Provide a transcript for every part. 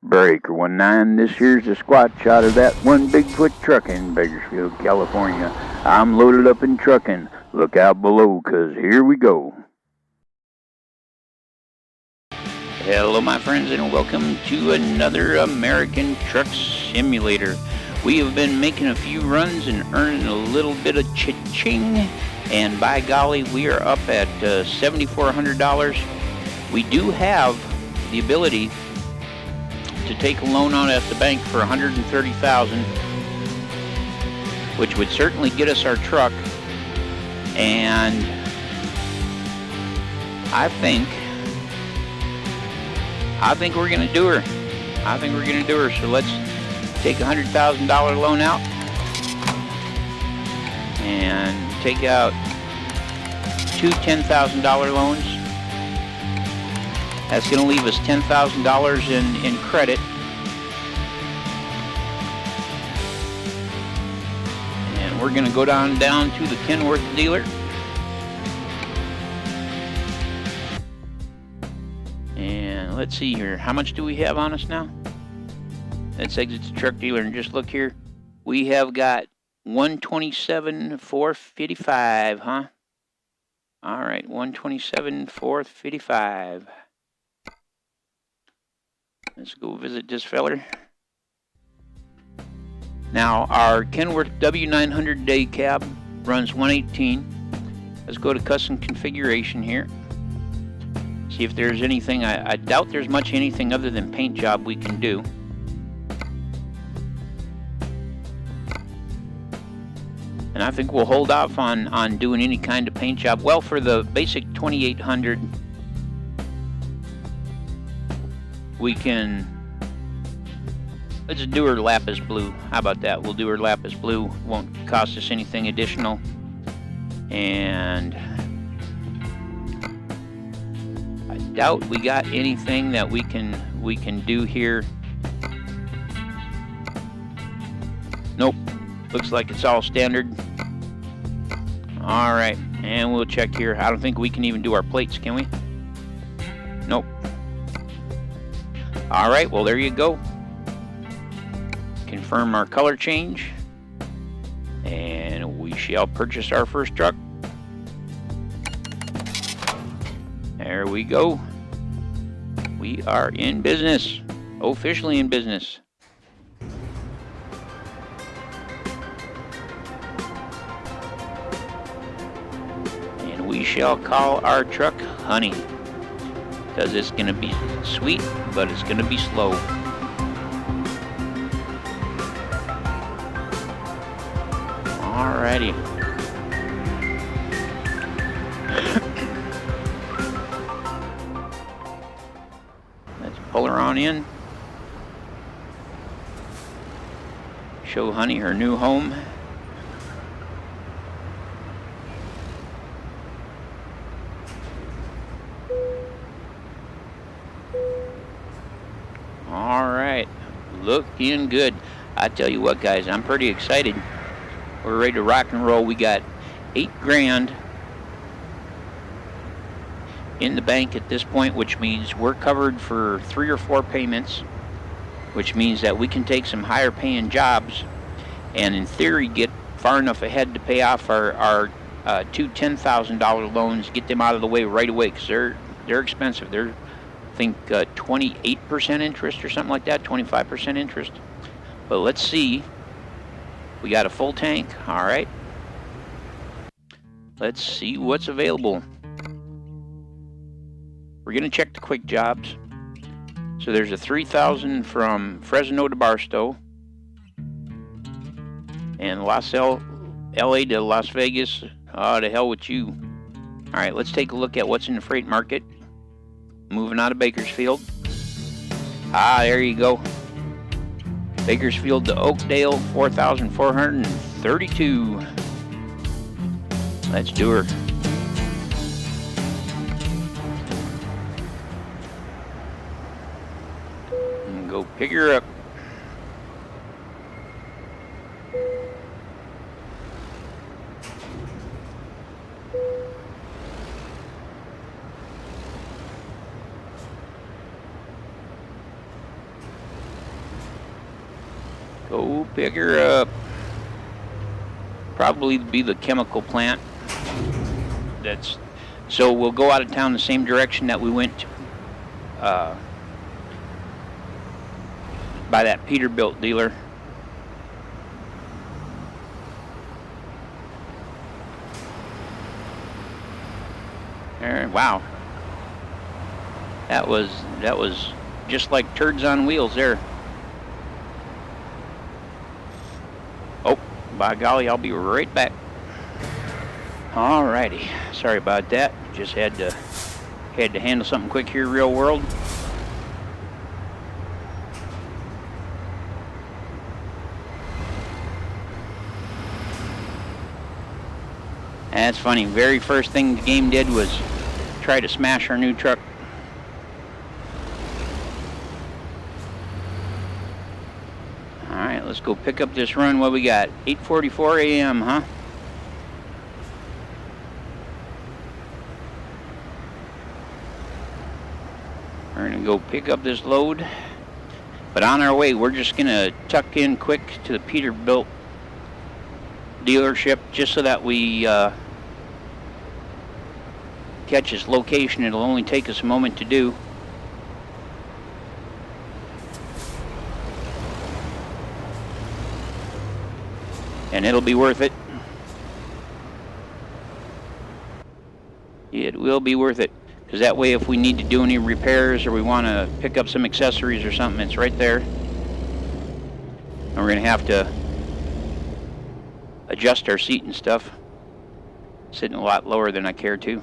Breaker 19, this here's a squat shot of that one Bigfoot truck in Bakersfield, California. I'm loaded up in trucking. Look out below, 'cause here we go. Hello, my friends, and welcome to another American Truck Simulator. We have been making a few runs and earning a little bit of cha-ching, and by golly, we are up at $7,400. We do have the ability to take a loan out at the bank for $130,000, which would certainly get us our truck. And I think we're going to do her. So let's take a $100,000 loan out and take out two $10,000 loans. That's going to leave us $10,000 in credit. And we're going to go down to the Kenworth dealer. And let's see here. How much do we have on us now? Let's exit the truck dealer and just look here. We have got $127,455, huh? All right, $127,455. Let's go visit this feller. Now, our Kenworth W900 day cab runs 118. Let's go to custom configuration here. See if there's anything. I doubt there's much anything other than paint job we can do. And I think we'll hold off on doing any kind of paint job. Well, for the basic 2800, we can, let's do her lapis blue. How about that? We'll do her lapis blue. Won't cost us anything additional. And I doubt we got anything that we can do here. Nope. Looks like it's all standard. All right, and we'll check here. I don't think we can even do our plates, can we? Nope. All right, well, there you go. Confirm our color change, and we shall purchase our first truck. There we go. We are in business, officially in business. And we shall call our truck Honey, because it's going to be sweet, but it's going to be slow. Alrighty. Let's pull her on in. Show Honey her new home. Alright, looking good. I tell you what, guys, I'm pretty excited. We're ready to rock and roll. We got $8,000 in the bank at this point, which means we're covered for 3 or 4 payments, which means that we can take some higher paying jobs and in theory get far enough ahead to pay off our two $10,000 loans, get them out of the way right away, because they're expensive. They're, I think, 28% interest or something like that, 25% interest. But let's see. We got a full tank. All right. Let's see what's available. We're going to check the quick jobs. So there's a 3,000 from Fresno to Barstow, and LA to Las Vegas. Oh, to hell with you. All right, let's take a look at what's in the freight market. Moving out of Bakersfield. Ah, there you go. Bakersfield to Oakdale, 4,432. Let's do her. And go pick her up. Go pick her up. Probably be the chemical plant. So we'll go out of town the same direction that we went by that Peterbilt dealer. There, wow. That was just like turds on wheels there. Oh, by golly, I'll be right back. Alrighty, sorry about that. Just had to handle something quick here, real world. That's funny. Very first thing the game did was try to smash our new truck. Alright, let's go pick up this run. What we got? 8:44 a.m., huh? We're going to go pick up this load. But on our way, we're just going to tuck in quick to the Peterbilt dealership just so that we catch his location. It'll only take us a moment to do. And it'll be worth it. It will be worth it. Because that way, if we need to do any repairs or we want to pick up some accessories or something, it's right there. And we're going to have to adjust our seat and stuff. Sitting a lot lower than I care to.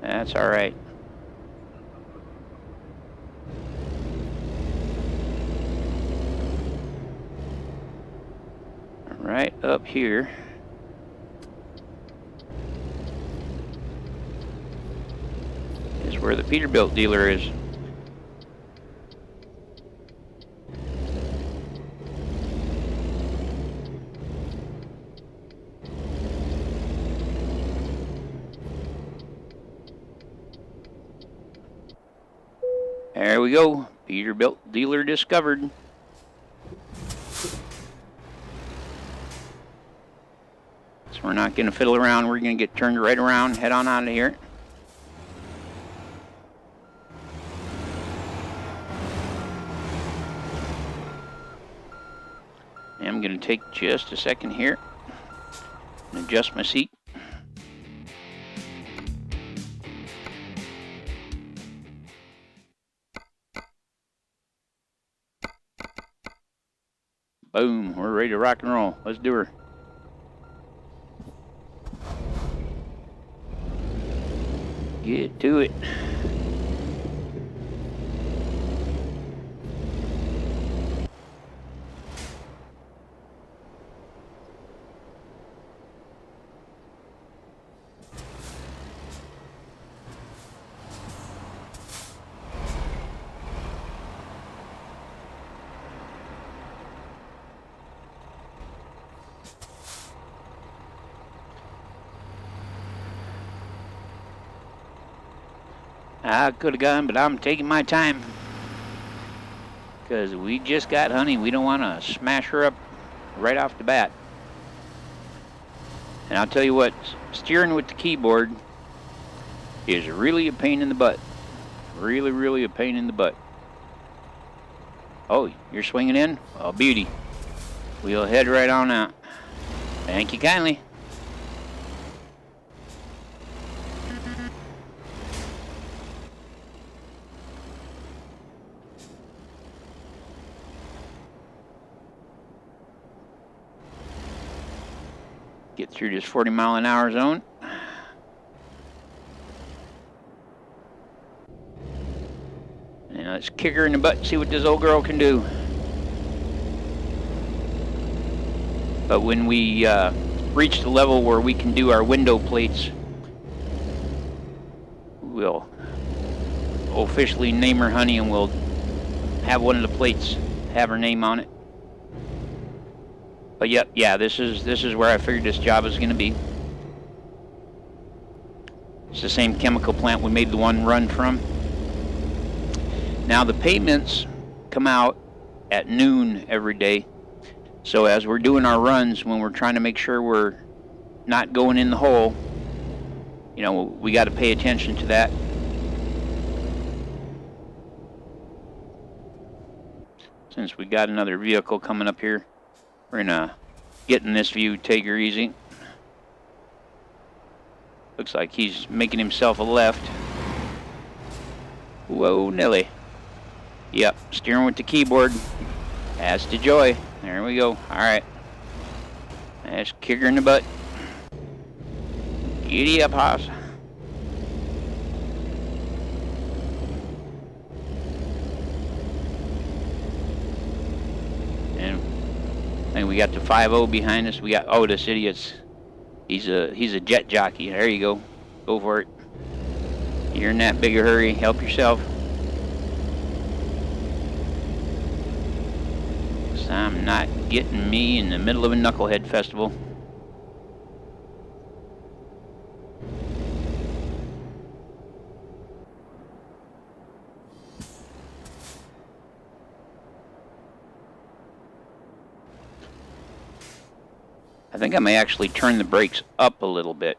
That's all right. Right up here. Is where the Peterbilt dealer is. There we go. Peterbilt dealer discovered. So we're not going to fiddle around. We're going to get turned right around, head on out of here. And I'm going to take just a second here and adjust my seat. Boom, we're ready to rock and roll. Let's do her. Get to it. I could have gone, but I'm taking my time. Because we just got Honey. We don't want to smash her up right off the bat. And I'll tell you what, steering with the keyboard is really a pain in the butt. Really, really a pain in the butt. Oh, you're swinging in? Oh, beauty. We'll head right on out. Thank you kindly. Get through this 40-mile-an-hour zone. And let's kick her in the butt and see what this old girl can do. But when we reach the level where we can do our window plates, we'll officially name her Honey, and we'll have one of the plates have her name on it. But yep, yeah, this is where I figured this job is going to be. It's the same chemical plant we made the one run from. Now the payments come out at noon every day. So as we're doing our runs, when we're trying to make sure we're not going in the hole, you know, we got to pay attention to that. Since we got another vehicle coming up here, we're gonna get in this view, take her easy. Looks like he's making himself a left. Whoa, Nelly. Yep, steering with the keyboard. As to Joy. There we go. Alright. Let's kick her in the butt. Giddy up, Haas. And I think we got the 5-0 behind us. We got, oh, this idiot's, he's a jet jockey. There you go. Go for it. You're in that big a hurry. Help yourself. So I'm not getting me in the middle of a knucklehead festival. I think I may actually turn the brakes up a little bit,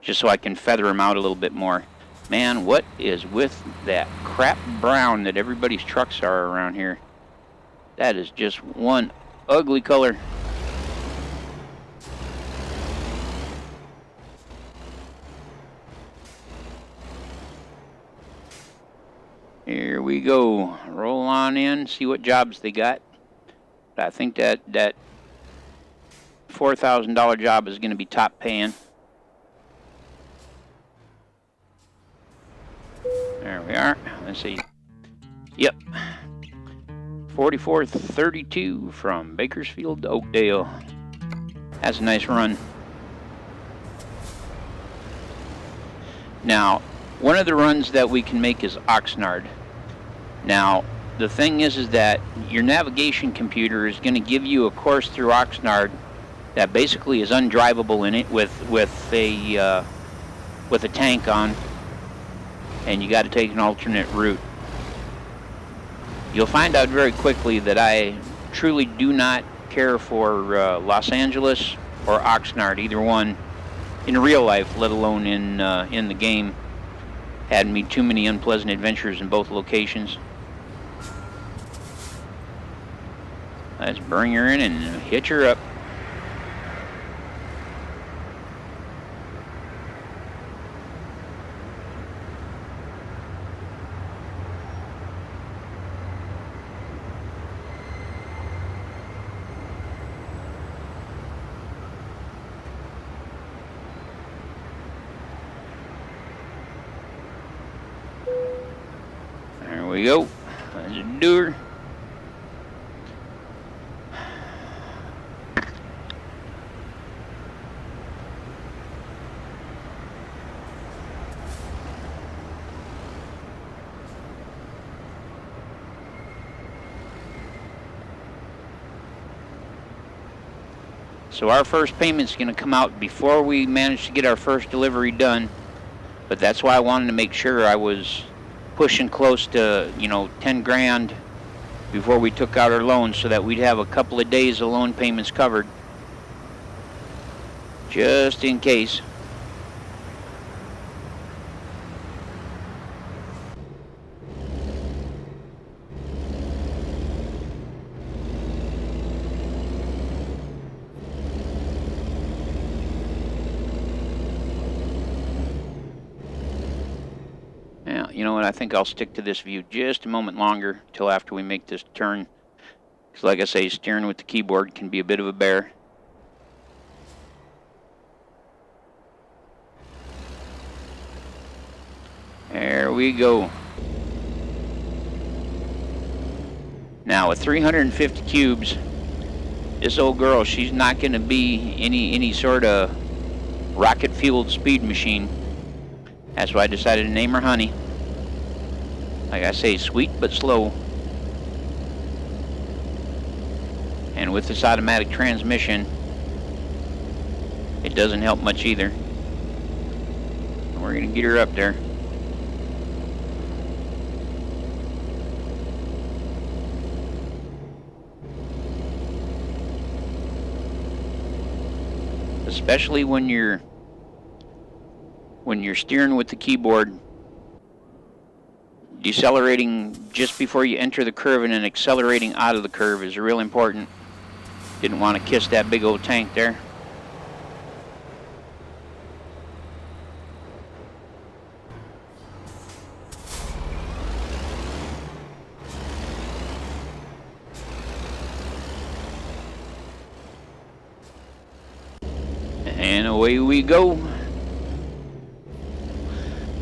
just so I can feather them out a little bit more. Man, what is with that crap brown that everybody's trucks are around here? That is just one ugly color. Here we go. Roll on in, see what jobs they got. But I think that $4,000 job is going to be top paying. There we are. Let's see. Yep. 4432 from Bakersfield to Oakdale. That's a nice run. Now, one of the runs that we can make is Oxnard. Now, the thing is that your navigation computer is going to give you a course through Oxnard that basically is undrivable in it with a tank on, and you got to take an alternate route. You'll find out very quickly that I truly do not care for Los Angeles or Oxnard, either one, in real life, let alone in the game. Had me too many unpleasant adventures in both locations. Let's bring her in and hitch her up. There we go. Let's do her. So our first payment's going to come out before we manage to get our first delivery done. But that's why I wanted to make sure I was pushing close to, 10 grand before we took out our loan, so that we'd have a couple of days of loan payments covered, just in case. You know what, I think I'll stick to this view just a moment longer till after we make this turn. Because like I say, steering with the keyboard can be a bit of a bear. There we go. Now with 350 cubes, this old girl, she's not going to be any sort of rocket-fueled speed machine. That's why I decided to name her Honey. Like I say, sweet but slow. And with this automatic transmission, it doesn't help much either. We're going to get her up there. especially when you're steering with the keyboard. Decelerating just before you enter the curve and then accelerating out of the curve is real important. Didn't want to kiss that big old tank there. And away we go.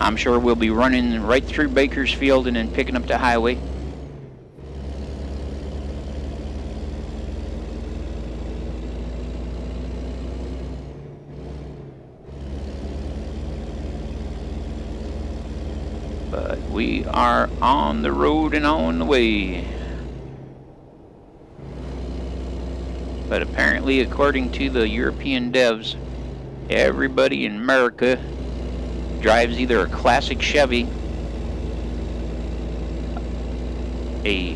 I'm sure we'll be running right through Bakersfield and then picking up the highway. But we are on the road and on the way. But apparently, according to the European devs, everybody in America drives either a classic Chevy, a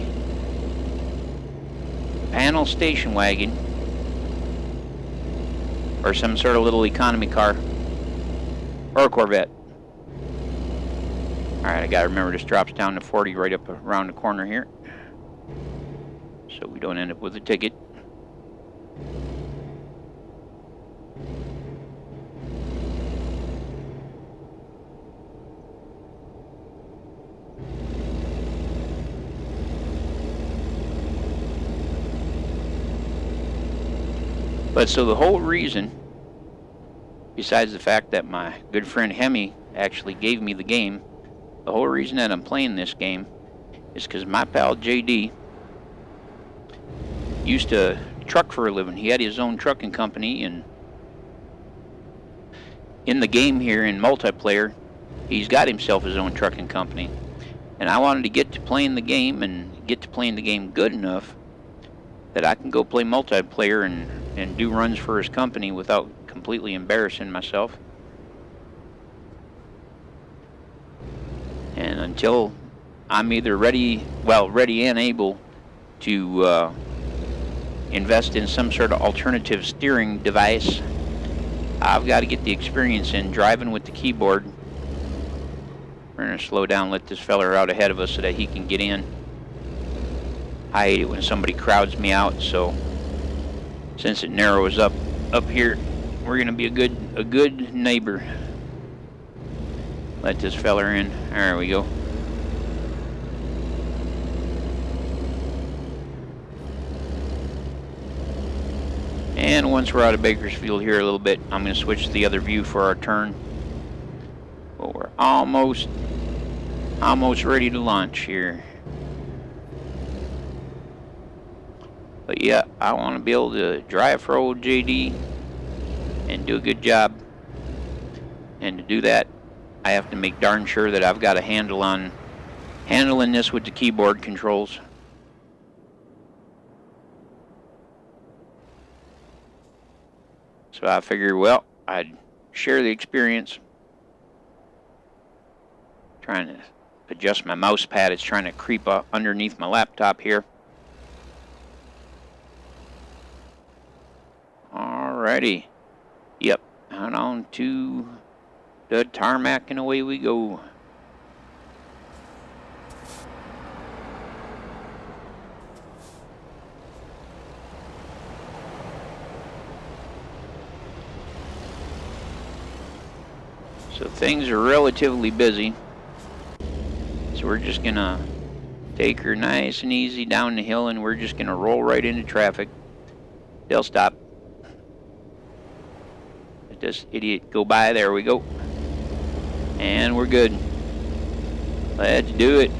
panel station wagon, or some sort of little economy car, or a Corvette. Alright, I gotta remember this drops down to 40 right up around the corner here, so we don't end up with a ticket. But so the whole reason, besides the fact that my good friend Hemi actually gave me the game, the whole reason that I'm playing this game is because my pal JD used to truck for a living. He had his own trucking company, and in the game here in multiplayer, he's got himself his own trucking company. And I wanted to get to playing the game and get to playing the game good enough that I can go play multiplayer and do runs for his company without completely embarrassing myself. And until I'm either ready and able to invest in some sort of alternative steering device, I've got to get the experience in driving with the keyboard. We're going to slow down, let this feller out ahead of us so that he can get in. I hate it when somebody crowds me out, so since it narrows up here, we're going to be a good neighbor. Let this feller in. There we go. And once we're out of Bakersfield here a little bit, I'm going to switch to the other view for our turn. But we're almost ready to launch here. But yeah, I want to be able to drive for old JD and do a good job. And to do that, I have to make darn sure that I've got a handle on handling this with the keyboard controls. So I figured, well, I'd share the experience. Trying to adjust my mouse pad. It's trying to creep up underneath my laptop here. Alrighty. Yep. Out on to the tarmac and away we go. So things are relatively busy. So we're just gonna take her nice and easy down the hill, and we're just gonna roll right into traffic. They'll stop. Let this idiot go by. There we go. And we're good. Let's do it.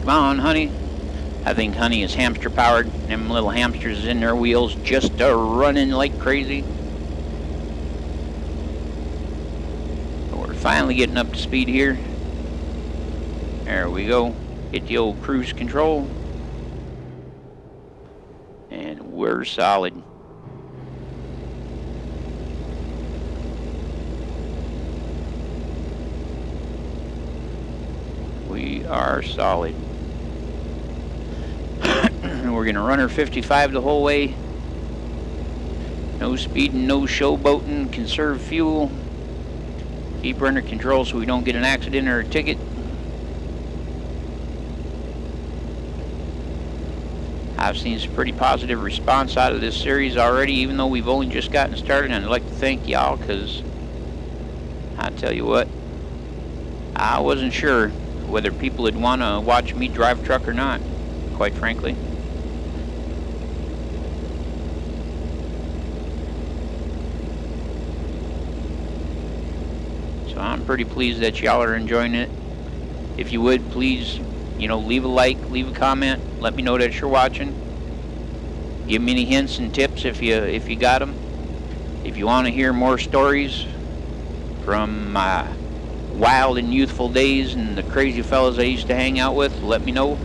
Come on, honey. I think honey is hamster powered. Them little hamsters in their wheels just running like crazy. But we're finally getting up to speed here. There we go. Hit the old cruise control. And we're solid. We are solid. We're going to run her 55 the whole way. No speeding, no showboating, conserve fuel. Keep her under control so we don't get an accident or a ticket. I've seen some pretty positive response out of this series already, even though we've only just gotten started, and I'd like to thank y'all, because I tell you what, I wasn't sure whether people would want to watch me drive a truck or not, quite frankly. So I'm pretty pleased that y'all are enjoying it. If you would, please, leave a like, leave a comment, let me know that you're watching. Give me any hints and tips if you got them. If you want to hear more stories from my wild and youthful days and the crazy fellas I used to hang out with, let me know.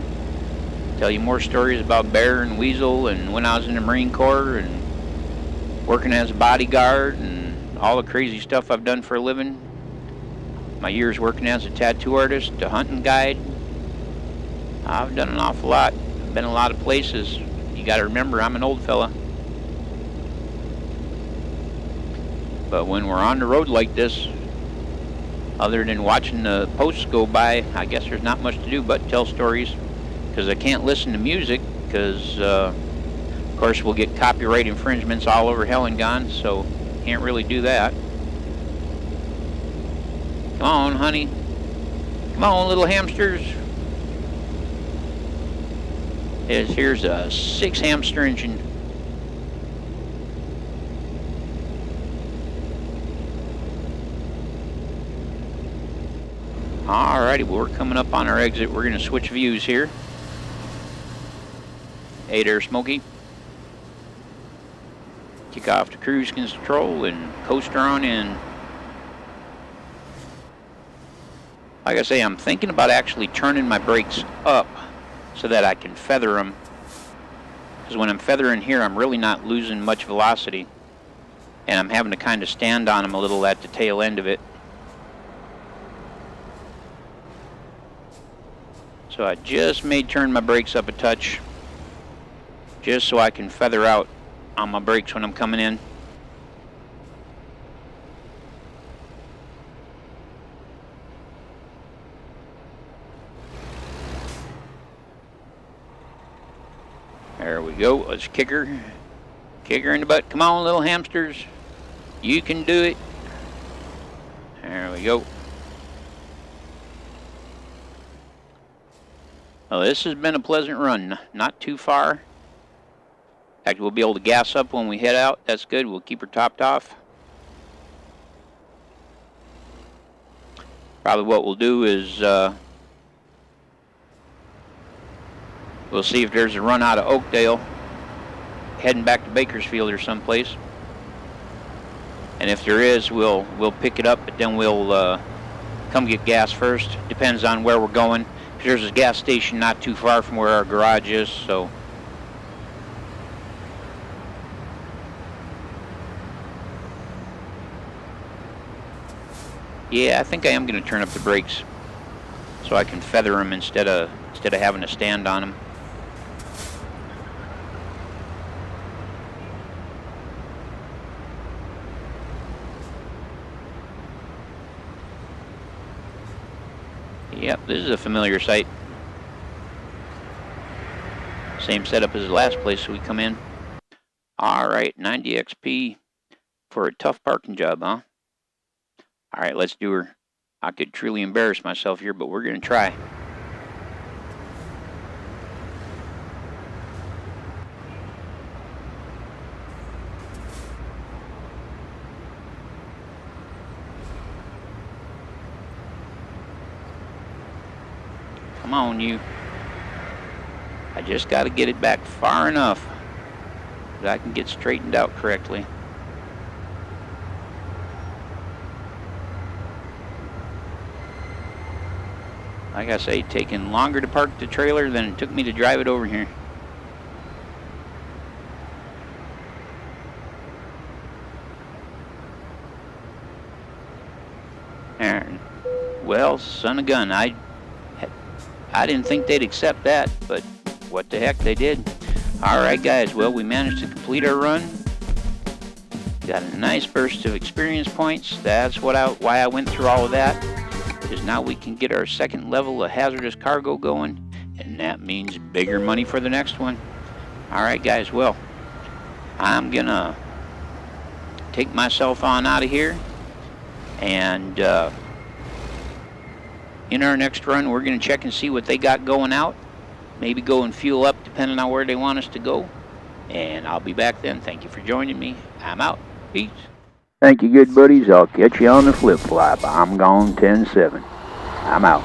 Tell you more stories about bear and weasel and when I was in the Marine Corps and working as a bodyguard and all the crazy stuff I've done for a living. My years working as a tattoo artist, a hunting guide. I've done an awful lot. Been a lot of places. You got to remember, I'm an old fella. But when we're on the road like this, other than watching the posts go by, I guess there's not much to do but tell stories. Because I can't listen to music, because of course we'll get copyright infringements all over hell and gone, so can't really do that. Come on, honey. Come on, little hamsters. Here's a 6-hamster engine. Alrighty, well, we're coming up on our exit. We're going to switch views here. Hey there, Smokey. Kick off the cruise control and coaster on in. Like I say, I'm thinking about actually turning my brakes up so that I can feather them. Because when I'm feathering here, I'm really not losing much velocity. And I'm having to kind of stand on them a little at the tail end of it. So I just may turn my brakes up a touch, just so I can feather out on my brakes when I'm coming in. There we go. Let's kick her. Kick her in the butt. Come on, little hamsters. You can do it. There we go. Well, this has been a pleasant run. Not too far. In fact, we'll be able to gas up when we head out. That's good. We'll keep her topped off. Probably what we'll do is we'll see if there's a run out of Oakdale, heading back to Bakersfield or someplace. And if there is, we'll pick it up, but then we'll come get gas first. Depends on where we're going. There's a gas station not too far from where our garage is, so. Yeah, I think I am going to turn up the brakes so I can feather them instead of having to stand on them. Yep, this is a familiar sight. Same setup as the last place we come in. Alright, 90 XP for a tough parking job, huh? Alright, let's do her. I could truly embarrass myself here, but we're going to try. Come on, you. I just got to get it back far enough that I can get straightened out correctly. Like I say, taking longer to park the trailer than it took me to drive it over here. There. Well, son of a gun, I I didn't think they'd accept that, but what the heck, they did. Alright guys, well, we managed to complete our run. Got a nice burst of experience points. That's why I went through all of that. Because now we can get our second level of hazardous cargo going, and that means bigger money for the next one. Alright guys, well, I'm gonna take myself on out of here, and in our next run we're gonna check and see what they got going out. Maybe go and fuel up depending on where they want us to go, and I'll be back then. Thank you for joining me. I'm out. Peace. Thank you, good buddies. I'll catch you on the flip flop. I'm gone 10-7. I'm out.